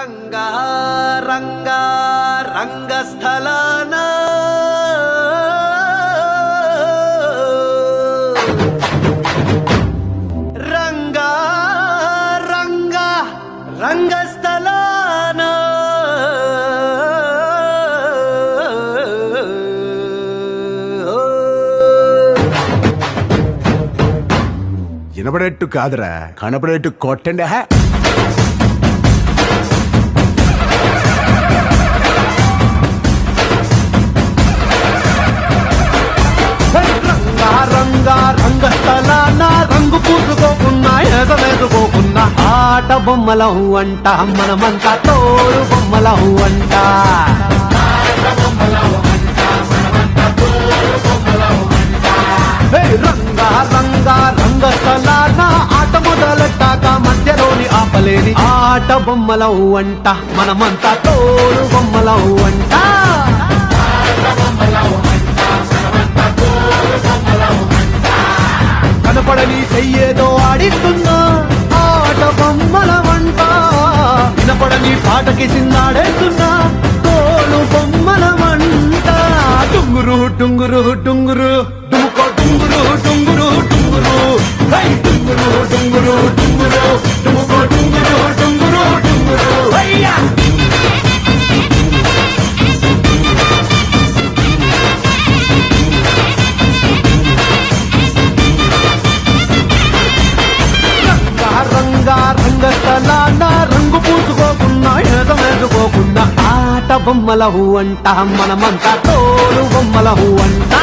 రంగా రంగా రంగస్థలాన రంగా రంగా రంగస్థలాన వినపడేట్టు కాదురా కనపడేట్టు కొట్టండి. రంగా రంగా రంగస్థలాన రంగు పూసుకోకున్నా ఎగవేసుకోకున్నా ఆట బొమ్మలహు అంట మనమంతా తోడు బొమ్మలహు అంట. రంగా రంగా రంగస్థలాన ఆట మొదలెట్టాక మధ్యలోని ఆపలేని ఆట బొమ్మలహు అంట మనమంతా తోడు బొమ్మలహు అంట. కనపడని చెయ్యేదో ఆడిస్తున్నా ఆట బొమ్మల వంట వినపడని పాటకి సిందాడేస్తున్నా తోలు బొమ్మల వంట. టుంగురు టుంగురు టుంగురు డుముకో టుంగురు టుంగురు టుంగురు టుంగురు టుంగురు టుంగురు డుముకో టుంగురు టుంగురు టుంగురు అయ్యా. రంగస్థలాన రంగు పూసుకోకున్నా ఎగవేసుకోకున్నా ఆట బొమ్మలహు అంట మనమంతా తోడు బొమ్మలహు అంట.